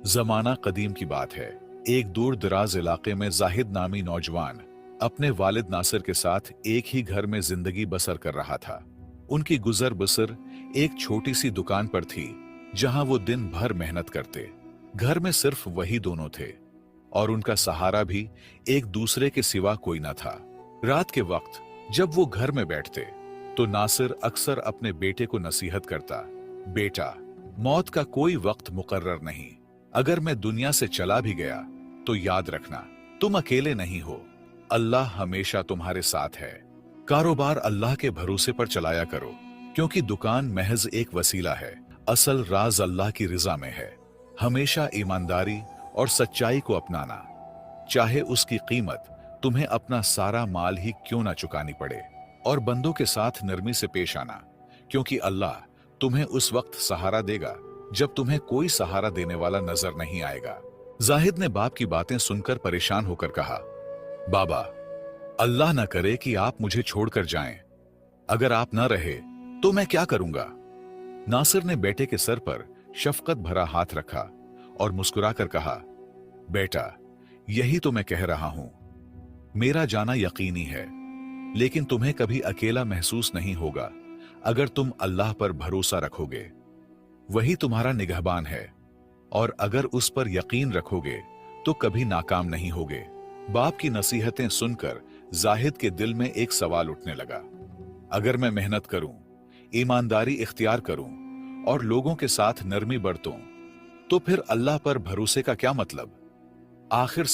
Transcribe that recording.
जमाना कदीम की बात है। एक दूर दराज इलाके में जाहिद नामी नौजवान अपने वालिद नासिर के साथ एक ही घर में जिंदगी बसर कर रहा था। उनकी गुजर बसर एक छोटी सी दुकान पर थी, जहां वो दिन भर मेहनत करते। घर में सिर्फ वही दोनों थे और उनका सहारा भी एक दूसरे के सिवा कोई न था। रात के वक्त जब वो घर में बैठते तो नासिर अक्सर अपने बेटे को नसीहत करता, बेटा, मौत का कोई वक्त मुकर्रर नहीं। अगर मैं दुनिया से चला भी गया तो याद रखना, तुम अकेले नहीं हो, अल्लाह हमेशा तुम्हारे साथ है। कारोबार अल्लाह के भरोसे पर चलाया करो, क्योंकि दुकान महज एक वसीला है, असल राज अल्लाह की रिजा में है। हमेशा ईमानदारी और सच्चाई को अपनाना, चाहे उसकी कीमत तुम्हें अपना सारा माल ही क्यों ना चुकानी पड़े। और बंदों के साथ नरमी से पेश आना, क्योंकि अल्लाह तुम्हें उस वक्त सहारा देगा जब तुम्हें कोई सहारा देने वाला नजर नहीं आएगा। जाहिद ने बाप की बातें सुनकर परेशान होकर कहा, बाबा, अल्लाह ना करे कि आप मुझे छोड़कर जाएं। अगर आप ना रहे तो मैं क्या करूंगा। नासिर ने बेटे के सर पर शफकत भरा हाथ रखा और मुस्कुराकर कहा, बेटा, यही तो मैं कह रहा हूं। मेरा जाना यकीनी है, लेकिन तुम्हें कभी अकेला महसूस नहीं होगा अगर तुम अल्लाह पर भरोसा रखोगे। वही तुम्हारा निगहबान है, और अगर उस पर यकीन रखोगे तो कभी नाकाम नहीं होगे। बाप की नसीहतें सुनकर जाहिद के दिल में एक सवाल उठने लगा, अगर मैं मेहनत करूं, ईमानदारी इख्तियार करूं और लोगों के साथ नरमी बरतूं, तो फिर अल्लाह पर भरोसे का क्या मतलब। आखिर